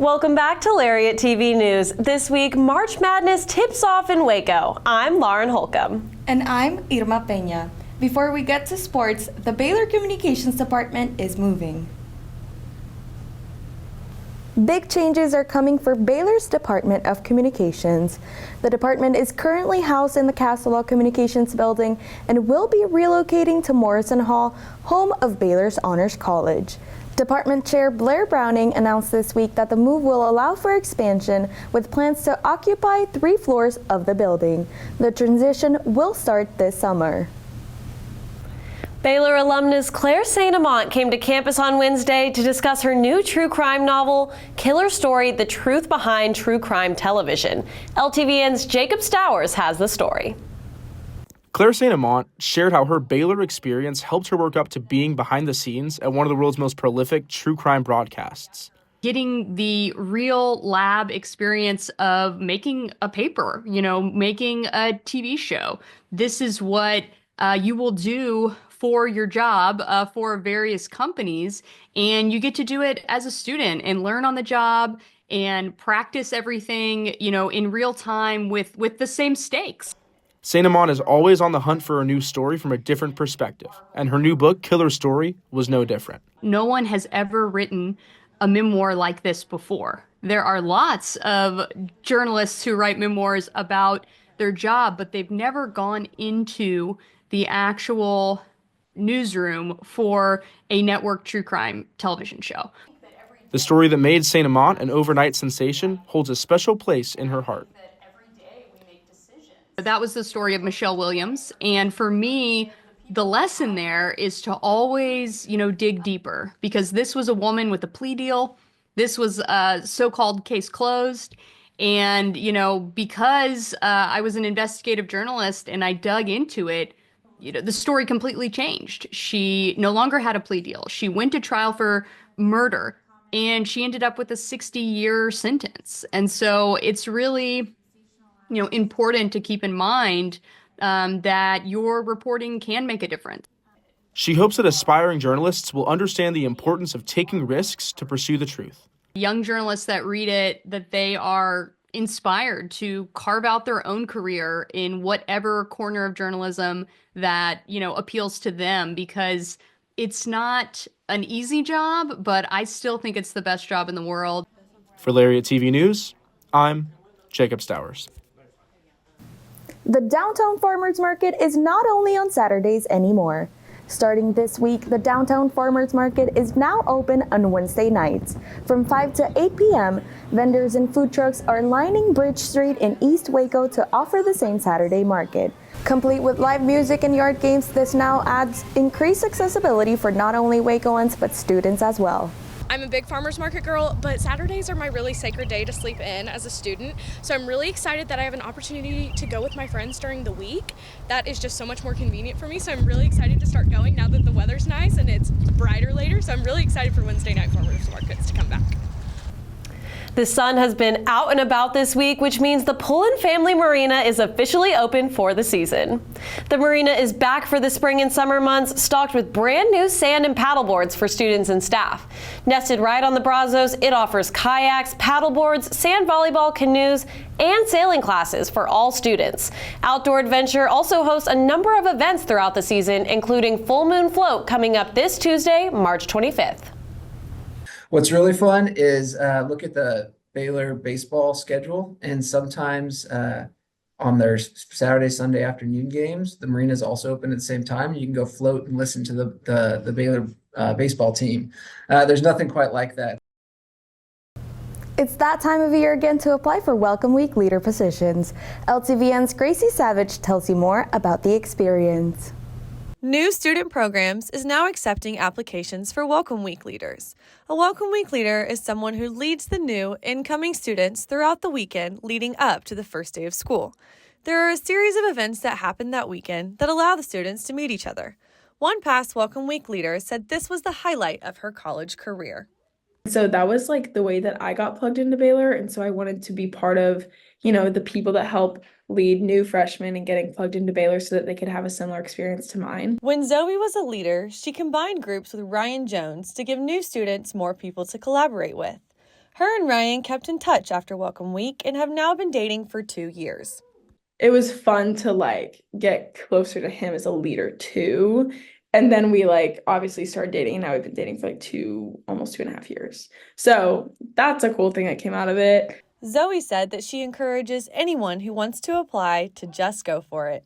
Welcome back to Lariat TV News. This week, March Madness tips off in Waco. I'm Lauren Holcomb. And I'm Irma Peña. Before we get to sports, the Baylor Communications Department is moving. Big changes are coming for Baylor's Department of Communications. The department is currently housed in the Castle Communications building and will be relocating to Morrison Hall, home of Baylor's Honors College. Department Chair Blair Browning announced this week that the move will allow for expansion with plans to occupy 3 floors of the building. The transition will start this summer. Baylor alumnus Claire St. Amant came to campus on Wednesday to discuss her new true crime novel, Killer Story: The Truth Behind True Crime Television. LTVN's Jacob Stowers has the story. Claire St. Amant shared how her Baylor experience helped her work up to being behind the scenes at one of the world's most prolific true crime broadcasts. Getting the real lab experience of making a paper, making a TV show. This is what you will do for your job for various companies, and you get to do it as a student and learn on the job and practice everything, in real time with the same stakes. St. Amant is always on the hunt for a new story from a different perspective, and her new book, Killer Story, was no different. No one has ever written a memoir like this before. There are lots of journalists who write memoirs about their job, but they've never gone into the actual newsroom for a network true crime television show. The story that made St. Amant an overnight sensation holds a special place in her heart. That was the story of Michelle Williams. And for me, the lesson there is to always, dig deeper, because this was a woman with a plea deal. This was a so-called case closed. And, because I was an investigative journalist and I dug into it, the story completely changed. She no longer had a plea deal. She went to trial for murder and she ended up with a 60-year sentence. And so it's really important to keep in mind that your reporting can make a difference. She hopes that aspiring journalists will understand the importance of taking risks to pursue the truth. Young journalists that read it, that they are inspired to carve out their own career in whatever corner of journalism that, appeals to them, because it's not an easy job, but I still think it's the best job in the world. For Lariat TV News, I'm Jacob Stowers. The Downtown Farmers Market is not only on Saturdays anymore. Starting this week, the Downtown Farmers Market is now open on Wednesday nights. From 5 to 8 p.m., vendors and food trucks are lining Bridge Street in East Waco to offer the same Saturday market. Complete with live music and yard games, this now adds increased accessibility for not only Wacoans, but students as well. I'm a big farmers market girl, but Saturdays are my really sacred day to sleep in as a student. So I'm really excited that I have an opportunity to go with my friends during the week. That is just so much more convenient for me. So I'm really excited to start going now that the weather's nice and it's brighter later. So I'm really excited for Wednesday night farmers markets to come back. The sun has been out and about this week, which means the Pullen Family Marina is officially open for the season. The marina is back for the spring and summer months, stocked with brand new sand and paddleboards for students and staff. Nested right on the Brazos, it offers kayaks, paddleboards, sand volleyball, canoes, and sailing classes for all students. Outdoor Adventure also hosts a number of events throughout the season, including Full Moon Float coming up this Tuesday, March 25th. What's really fun is look at the Baylor baseball schedule, and sometimes on their Saturday, Sunday afternoon games, the marina is also open at the same time. You can go float and listen to the Baylor baseball team. There's nothing quite like that. It's that time of year again to apply for Welcome Week leader positions. LTVN's Gracie Savage tells you more about the experience. New Student Programs is now accepting applications for Welcome Week leaders. A Welcome Week leader is someone who leads the new incoming students throughout the weekend leading up to the first day of school. There are a series of events that happen that weekend that allow the students to meet each other. One past Welcome Week leader said this was the highlight of her college career. So that was like the way that I got plugged into Baylor. And so I wanted to be part of, the people that help lead new freshmen and getting plugged into Baylor so that they could have a similar experience to mine. When Zoe was a leader, she combined groups with Ryan Jones to give new students more people to collaborate with. Her and Ryan kept in touch after Welcome Week and have now been dating for 2 years. It was fun to get closer to him as a leader too. And then we obviously started dating, and now we've been dating for almost 2.5 years. So that's a cool thing that came out of it. Zoe said that she encourages anyone who wants to apply to just go for it.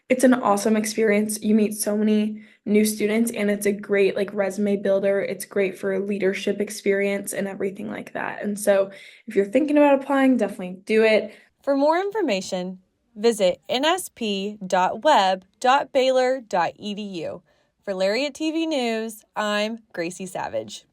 It's an awesome experience. You meet so many new students, and it's a great resume builder. It's great for leadership experience and everything like that. And so if you're thinking about applying, definitely do it. For more information, visit nsp.web.baylor.edu. For Lariat TV News, I'm Gracie Savage.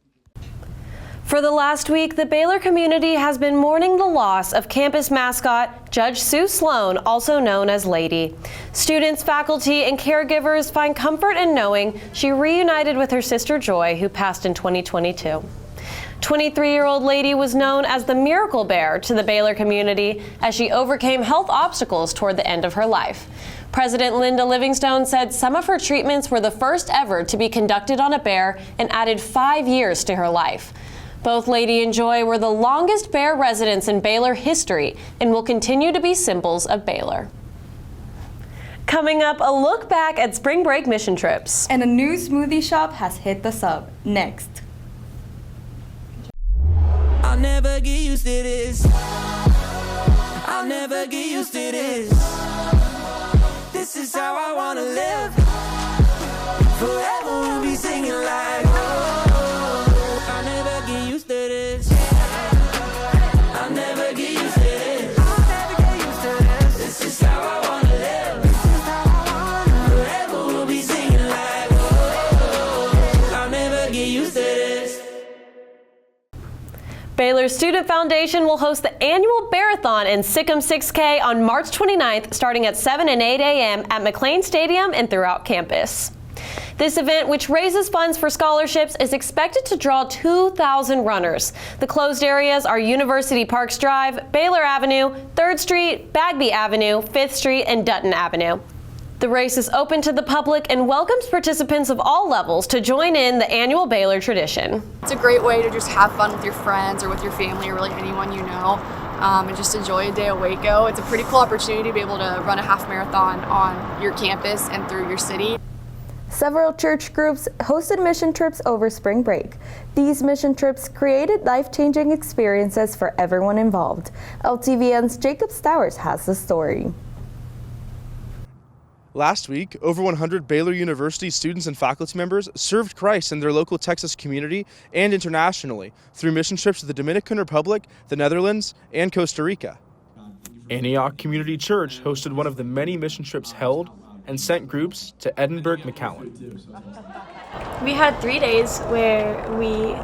For the last week, the Baylor community has been mourning the loss of campus mascot Judge Sue Sloan, also known as Lady. Students, faculty, and caregivers find comfort in knowing she reunited with her sister Joy, who passed in 2022. 23-year-old Lady was known as the Miracle Bear to the Baylor community as she overcame health obstacles toward the end of her life. President Linda Livingstone said some of her treatments were the first ever to be conducted on a bear and added 5 years to her life. Both Lady and Joy were the longest bear residents in Baylor history and will continue to be symbols of Baylor. Coming up, a look back at spring break mission trips. And a new smoothie shop has hit the sub. Next. I'll never get used to this. I'll never get used to this. This is how I wanna live. Forever we'll be singing like, oh, I'll never get used to this. I'll never get used to this. I'll never get used to this. This is how I wanna live. This is how I wanna. Forever we'll be singing like, oh, I'll never get used to this. Baylor Student Foundation will host the annual Bearathon and Sikkim 6K on March 29th, starting at 7 and 8 a.m. at McLean Stadium and throughout campus. This event, which raises funds for scholarships, is expected to draw 2,000 runners. The closed areas are University Parks Drive, Baylor Avenue, 3rd Street, Bagby Avenue, 5th Street, and Dutton Avenue. The race is open to the public and welcomes participants of all levels to join in the annual Baylor tradition. It's a great way to just have fun with your friends or with your family or really anyone you know, and just enjoy a day of Waco. It's a pretty cool opportunity to be able to run a half marathon on your campus and through your city. Several church groups hosted mission trips over spring break. These mission trips created life-changing experiences for everyone involved. LTVN's Jacob Stowers has the story. Last week, over 100 Baylor University students and faculty members served Christ in their local Texas community and internationally through mission trips to the Dominican Republic, the Netherlands, and Costa Rica. Antioch Community Church hosted one of the many mission trips held and sent groups to Edinburgh, McAllen. We had 3 days where we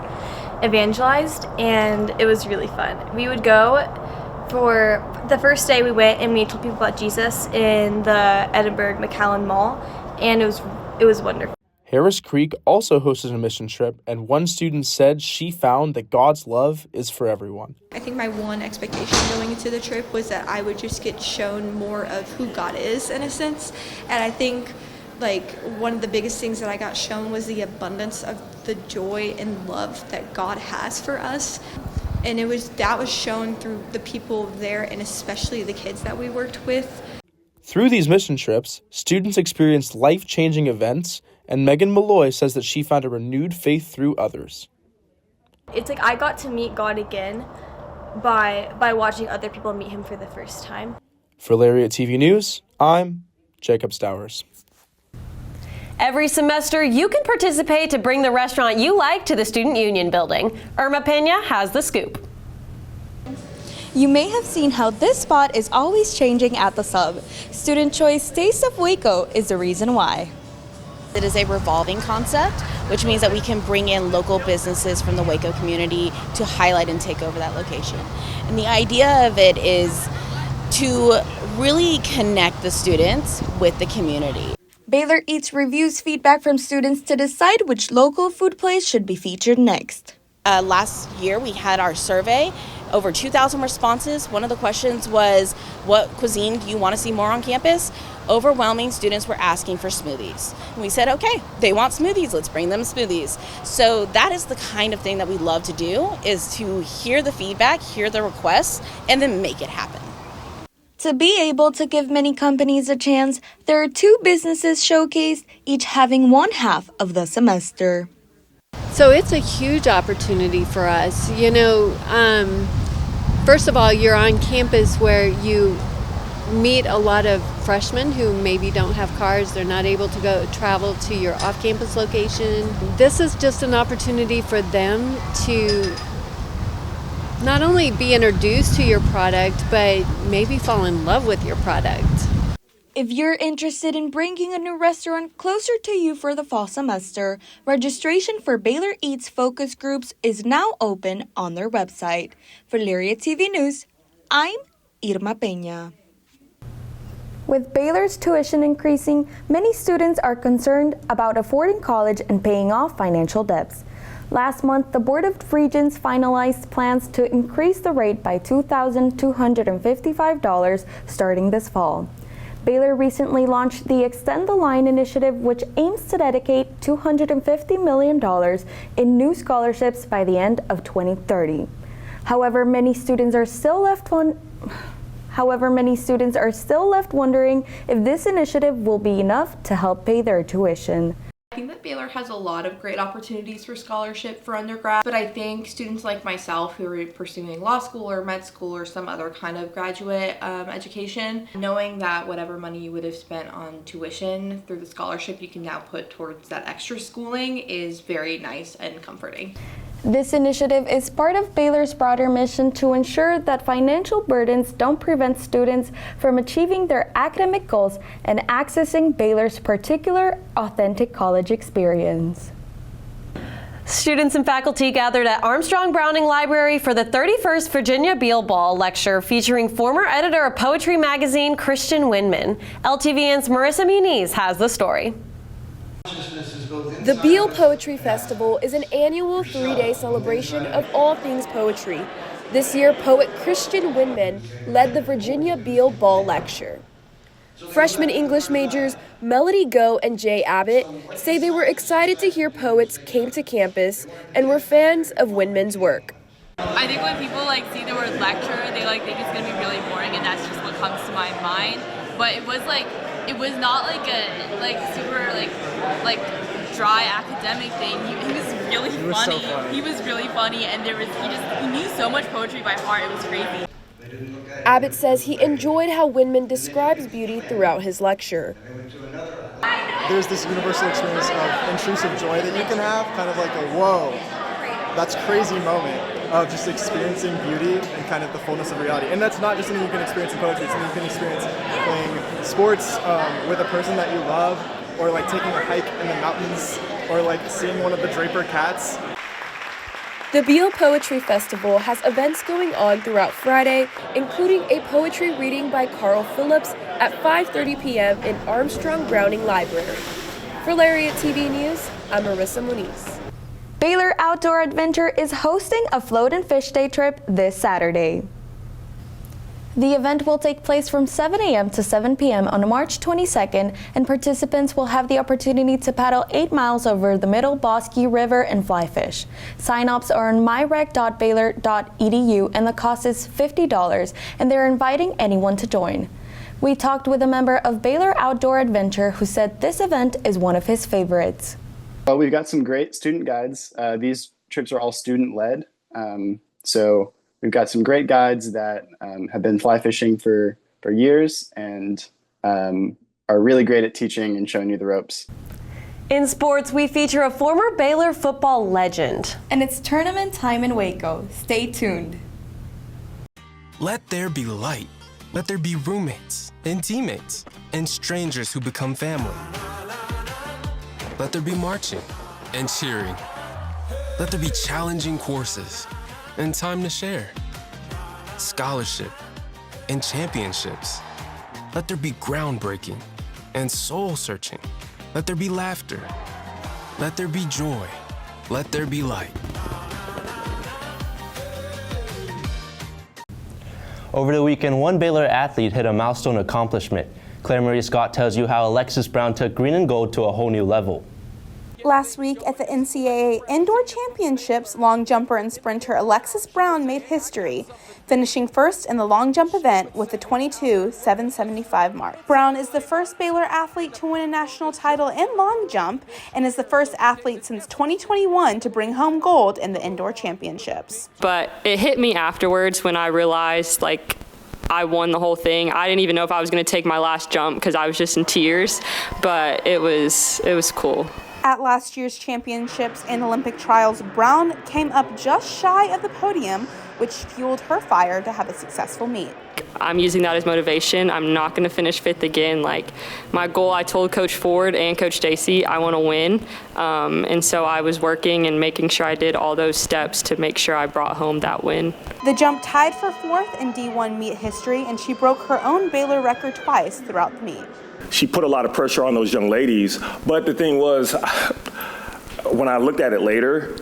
evangelized, and it was really fun. We would go. For the first day, we went and we told people about Jesus in the Edinburgh McAllen Mall, and it was wonderful. Harris Creek also hosted a mission trip, and one student said she found that God's love is for everyone. I think my one expectation going into the trip was that I would just get shown more of who God is, in a sense. And I think one of the biggest things that I got shown was the abundance of the joy and love that God has for us. And that was shown through the people there, and especially the kids that we worked with. Through these mission trips, students experienced life-changing events, and Megan Malloy says that she found a renewed faith through others. It's I got to meet God again by watching other people meet him for the first time. For Lariat TV News, I'm Jacob Stowers. Every semester, you can participate to bring the restaurant you like to the Student Union building. Irma Pena has the scoop. You may have seen how this spot is always changing at the sub. Student Choice Taste of Waco is the reason why. It is a revolving concept, which means that we can bring in local businesses from the Waco community to highlight and take over that location. And the idea of it is to really connect the students with the community. Baylor Eats reviews feedback from students to decide which local food place should be featured next. Last year we had our survey, over 2,000 responses. One of the questions was, what cuisine do you want to see more on campus? Overwhelming students were asking for smoothies. And we said, okay, they want smoothies, let's bring them smoothies. So that is the kind of thing that we love to do, is to hear the feedback, hear the requests, and then make it happen. To be able to give many companies a chance, there are 2 businesses showcased, each having one half of the semester. So it's a huge opportunity for us. First of all, you're on campus where you meet a lot of freshmen who maybe don't have cars. They're not able to go travel to your off-campus location. This is just an opportunity for them to not only be introduced to your product, but maybe fall in love with your product. If you're interested in bringing a new restaurant closer to you for the fall semester, registration for Baylor Eats focus groups is now open on their website. For Lariat TV News, I'm Irma Peña. With Baylor's tuition increasing, many students are concerned about affording college and paying off financial debts. Last month, the Board of Regents finalized plans to increase the rate by $2,255 starting this fall. Baylor recently launched the Extend the Line initiative, which aims to dedicate $250 million in new scholarships by the end of 2030. However, many students are still left wondering if this initiative will be enough to help pay their tuition. I think that Baylor has a lot of great opportunities for scholarship for undergrad, but I think students like myself who are pursuing law school or med school or some other kind of graduate education, knowing that whatever money you would have spent on tuition through the scholarship you can now put towards that extra schooling is very nice and comforting. This initiative is part of Baylor's broader mission to ensure that financial burdens don't prevent students from achieving their academic goals and accessing Baylor's particular authentic college experience. Students and faculty gathered at Armstrong Browning Library for the 31st Virginia Beale Ball lecture featuring former editor of Poetry magazine Christian Windman. LTVN's Marissa Muniz has the story. The Beale Poetry Festival is an annual 3-day celebration of all things poetry. This year, poet Christian Windman led the Virginia Beale Ball lecture. Freshman English majors Melody Go and Jay Abbott say they were excited to hear poets came to campus and were fans of Windman's work. I think when people see the word lecture, they think it's gonna be really boring, and that's just what comes to my mind. But it was not a super dry academic thing. He was really funny. So funny. He was really funny, and he knew so much poetry by heart. It was crazy. Abbott says he enjoyed how Windman describes beauty throughout his lecture. There's this universal experience of intrusive joy that you can have, kind of like a whoa, that's crazy moment of just experiencing beauty and kind of the fullness of reality. And that's not just something you can experience in poetry, it's something you can experience playing sports with a person that you love, or taking a hike in the mountains, or seeing one of the Draper cats. The Beale Poetry Festival has events going on throughout Friday, including a poetry reading by Carl Phillips at 5:30 p.m. in Armstrong Browning Library. For Lariat TV News, I'm Marissa Muniz. Baylor Outdoor Adventure is hosting a float and fish day trip this Saturday. The event will take place from 7 a.m. to 7 p.m. on March 22nd, and participants will have the opportunity to paddle 8 miles over the Middle Bosque River and fly fish. Sign-ups are on myrec.baylor.edu, and the cost is $50, and they're inviting anyone to join. We talked with a member of Baylor Outdoor Adventure who said this event is one of his favorites. Well, we've got some great student guides. These trips are all student-led, so we've got some great guides that have been fly fishing for years and are really great at teaching and showing you the ropes. In sports, we feature a former Baylor football legend. And it's tournament time in Waco. Stay tuned. Let there be light. Let there be roommates and teammates and strangers who become family. Let there be marching and cheering. Let there be challenging courses and time to share. Scholarship and championships. Let there be groundbreaking and soul-searching. Let there be laughter. Let there be joy. Let there be light. Over the weekend, one Baylor athlete hit a milestone accomplishment. Claire Marie Scott tells you how Alexis Brown took green and gold to a whole new level. Last week at the NCAA Indoor Championships, long jumper and sprinter Alexis Brown made history, finishing first in the long jump event with a 22.775 mark. Brown is the first Baylor athlete to win a national title in long jump and is the first athlete since 2021 to bring home gold in the Indoor Championships. But it hit me afterwards when I realized, I won the whole thing. I didn't even know if I was going to take my last jump because I was just in tears, but it was cool. At last year's championships and Olympic trials, Brown came up just shy of the podium, which fueled her fire to have a successful meet. I'm using that as motivation. I'm not going to finish fifth again. My goal, I told Coach Ford and Coach Stacy, I want to win. And so I was working and making sure I did all those steps to make sure I brought home that win. The jump tied for fourth in D1 meet history, and she broke her own Baylor record twice throughout the meet. She put a lot of pressure on those young ladies, but the thing was, when I looked at it later,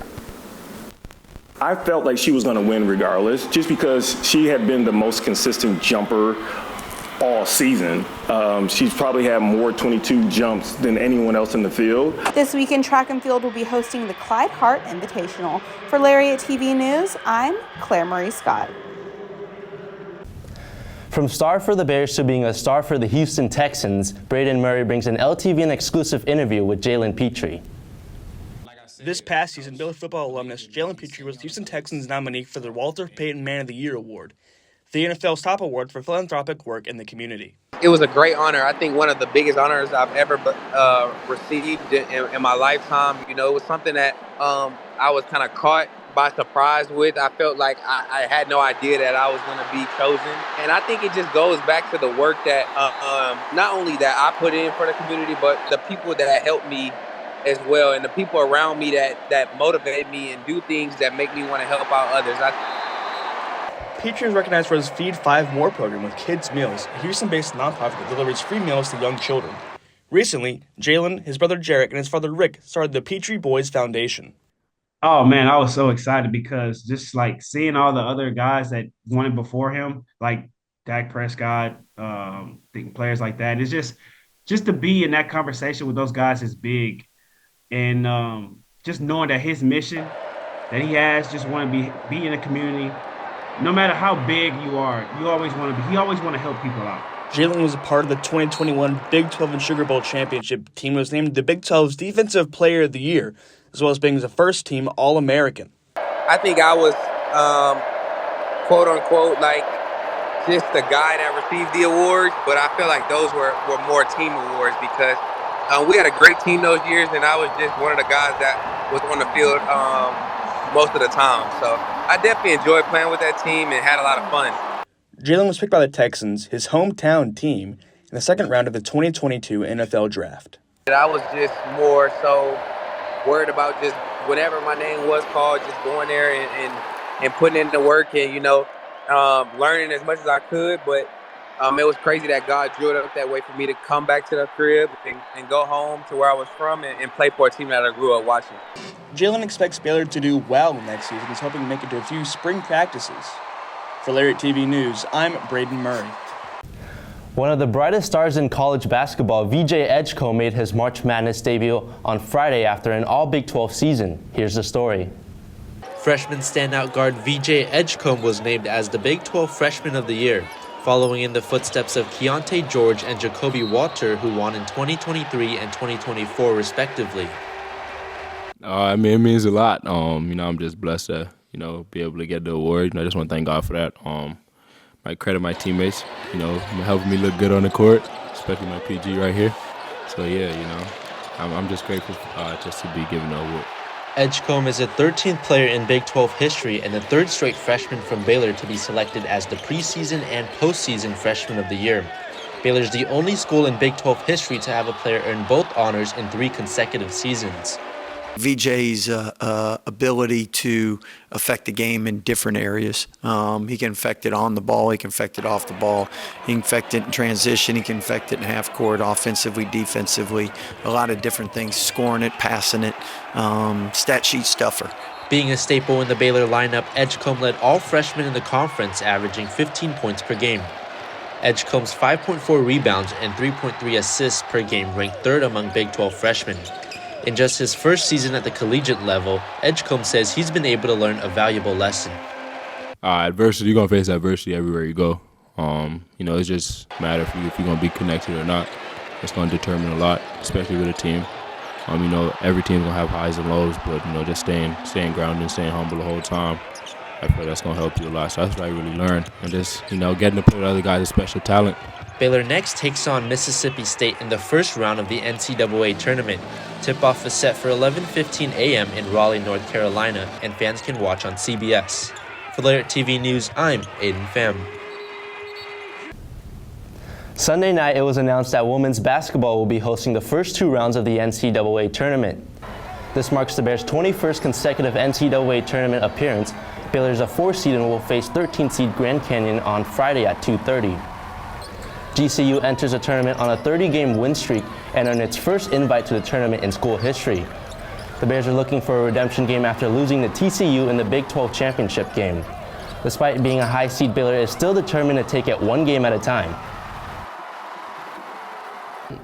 I felt like she was going to win regardless, just because she had been the most consistent jumper all season. She's probably had more 22 jumps than anyone else in the field. This weekend, track and field will be hosting the Clyde Hart Invitational. For Lariat TV News, I'm Claire Marie Scott. From star for the Bears to being a star for the Houston Texans, Braden Murray brings an LTVN exclusive interview with Jalen Petrie. This past season, Baylor football alumnus Jalen Petrie was Houston Texans nominee for the Walter Payton Man of the Year award, the NFL's top award for philanthropic work in the community. It was a great honor. I think one of the biggest honors I've ever received in my lifetime. You know, it was something that I was kind of caught by surprise with. I felt like I had no idea that I was going to be chosen. And I think it just goes back to the work that not only that I put in for the community, but the people that helped me as well, and the people around me that motivate me and do things that make me want to help out others. Petrie is recognized for his Feed 5 More program with Kids Meals, a Houston-based nonprofit that delivers free meals to young children. Recently, Jalen, his brother Jarek, and his father Rick started the Petrie Boys Foundation. Oh man, I was so excited because just seeing all the other guys that won it before him, like Dak Prescott, players like that, it's just to be in that conversation with those guys is big. And just knowing that his mission that he has, just want to be in a community, no matter how big you are, he always want to help people out. Jalen was a part of the 2021 Big 12 and Sugar Bowl championship team and was named the Big 12's Defensive Player of the Year, as well as being the first team All-American. I think I was, quote-unquote, just the guy that received the awards, but I feel like those were more team awards because we had a great team those years, and I was just one of the guys that was on the field most of the time. So I definitely enjoyed playing with that team and had a lot of fun. Jalen was picked by the Texans, his hometown team, in the second round of the 2022 NFL Draft. I was just more so worried about just whenever my name was called, just going there and putting in the work and, learning as much as I could. But it was crazy that God drew it up that way for me to come back to the crib and go home to where I was from and play for a team that I grew up watching. Jalen expects Baylor to do well next season. He's hoping to make it to a few spring practices. For Lariat TV News, I'm Braden Murray. One of the brightest stars in college basketball, VJ Edgecombe, made his March Madness debut on Friday after an all Big 12 season. Here's the story. Freshman standout guard VJ Edgecombe was named as the Big 12 Freshman of the Year, following in the footsteps of Keontae George and Jacoby Walter, who won in 2023 and 2024 respectively. It means a lot. I'm just blessed to, be able to get the award. I just want to thank God for that. I credit my teammates, helping me look good on the court, especially my PG right here. So I'm just grateful just to be given the award. Edgecombe is the 13th player in Big 12 history and the third straight freshman from Baylor to be selected as the preseason and postseason Freshman of the Year. Baylor's the only school in Big 12 history to have a player earn both honors in 3 consecutive seasons. VJ's ability to affect the game in different areas. He can affect it on the ball, he can affect it off the ball, he can affect it in transition, he can affect it in half court, offensively, defensively, a lot of different things, scoring it, passing it, stat sheet stuffer. Being a staple in the Baylor lineup, Edgecombe led all freshmen in the conference, averaging 15 points per game. Edgecombe's 5.4 rebounds and 3.3 assists per game ranked third among Big 12 freshmen. In just his first season at the collegiate level, Edgecombe says he's been able to learn a valuable lesson. Adversity, you're going to face adversity everywhere you go. It's just a matter of if you're going to be connected or not. It's going to determine a lot, especially with a team. Every team's going to have highs and lows, but, just staying grounded and staying humble the whole time, I feel that's going to help you a lot. So that's what I really learned. And just, getting to play with other guys with special talent. Baylor next takes on Mississippi State in the first round of the NCAA tournament. Tip-off is set for 11:15 a.m. in Raleigh, North Carolina, and fans can watch on CBS. For Lariat TV News, I'm Aiden Pham. Sunday night, it was announced that women's basketball will be hosting the first two rounds of the NCAA tournament. This marks the Bears' 21st consecutive NCAA tournament appearance. Baylor's a 4 seed and will face 13 seed Grand Canyon on Friday at 2:30. GCU enters the tournament on a 30-game win streak and earned its first invite to the tournament in school history. The Bears are looking for a redemption game after losing to TCU in the Big 12 championship game. Despite being a high seed, Baylor is still determined to take it one game at a time.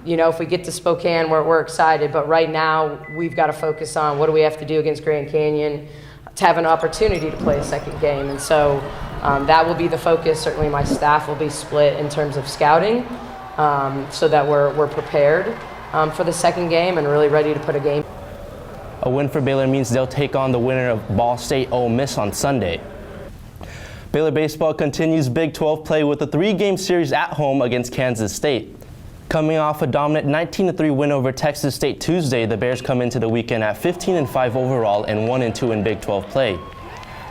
If we get to Spokane, we're excited, but right now we've got to focus on what do we have to do against Grand Canyon to have an opportunity to play a second game. And so that will be the focus. Certainly my staff will be split in terms of scouting so that we're prepared for the second game and really ready to put a game. A win for Baylor means they'll take on the winner of Ball State Ole Miss on Sunday. Baylor baseball continues Big 12 play with a 3-game series at home against Kansas State. Coming off a dominant 19-3 win over Texas State Tuesday, the Bears come into the weekend at 15-5 overall and 1-2 in Big 12 play.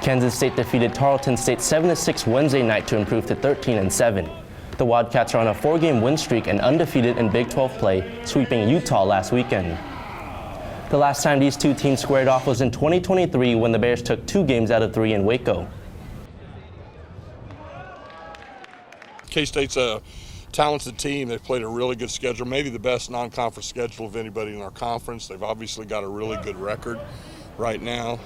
Kansas State defeated Tarleton State 7-6 Wednesday night to improve to 13-7. The Wildcats are on a 4-game win streak and undefeated in Big 12 play, sweeping Utah last weekend. The last time these two teams squared off was in 2023 when the Bears took 2 games out of 3 in Waco. K-State's a talented team. They've played a really good schedule, maybe the best non-conference schedule of anybody in our conference. They've obviously got a really good record right now.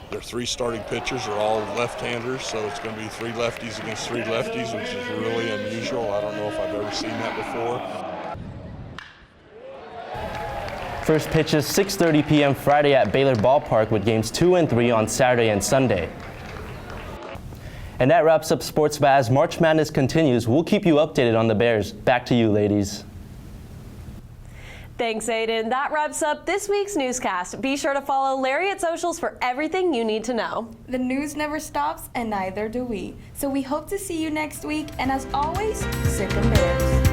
Their 3 starting pitchers are all left-handers, so it's going to be 3 lefties against 3 lefties, which is really unusual. I don't know if I've ever seen that before. First pitch is 6:30 p.m. Friday at Baylor Ballpark with games 2 and 3 on Saturday and Sunday. And that wraps up Sports Bat. As March Madness continues, we'll keep you updated on the Bears. Back to you, ladies. Thanks, Aiden. That wraps up this week's newscast. Be sure to follow Lariat socials for everything you need to know. The news never stops, and neither do we. So we hope to see you next week, and as always, sick and Bears.